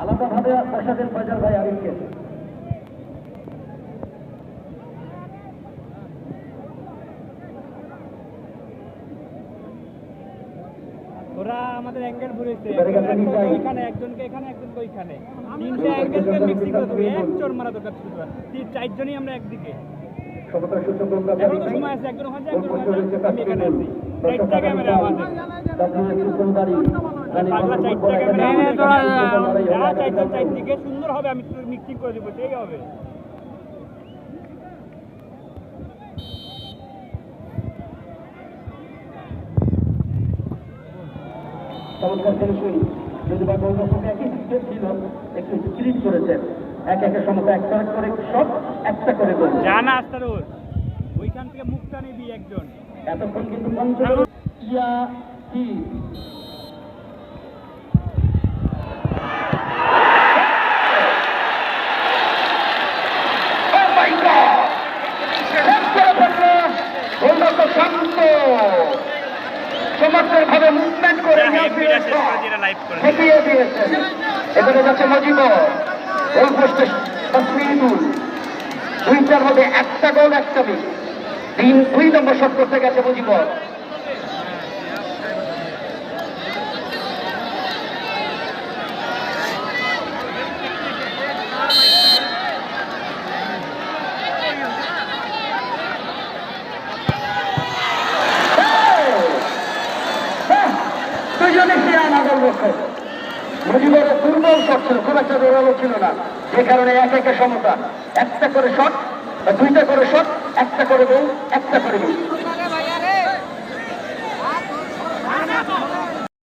আলাদাভাবে বসাতেন ফয়সাল ভাই আরিফকে। ওরা আমাদের অ্যাঙ্গেল ঘুরেছে, এখানে একজনকে এখানে একজনকে ওইখানে, তিনটে অ্যাঙ্গেলকে মিক্সিং করে দেবে, এক চোর মারা দরকার ছিল। চারজনই আমরা একদিকে, এখন তো সময় আছে, একজন ওখানে একজন আমি এখানে আছি, চারটা ক্যামেরা আমাদের, পাগলা চারটা ক্যামেরা চারজন চারদিকে সুন্দর হবে, আমি মিক্সিং করে দেবো, সেই হবে। চমৎকার ফিনিশিং, যদি বা গোলরক্ষক একই স্টেপ ছিল, একটু স্ক্রিপ করেছেন, এক একের সমস্ত একটা করে শট, একটা করে গোল। জানা আস্তারুর ওইখান থেকে মুখটা নিবি একজন, এতক্ষণ কিন্তু পঞ্চম ইয়া কি শান্ত চমৎকার ভাবে মুভমেন্ট করে খেপিয়ে দিয়েছেন। এবারে যাচ্ছে মজিবর, ওই পোস্টে তসমিদুল, দুইটার মধ্যে একটা গোল একটা মিস, 2 নম্বর শট করতে গেছে মজিবর। মুজিবরের দুর্বল শট ছিল, খুব একটা জোরালো ছিল না, যে কারণে এক একে সমতা, একটা করে শট, দুইটা করে শট, একটা করে গোল, একটা করে গোল।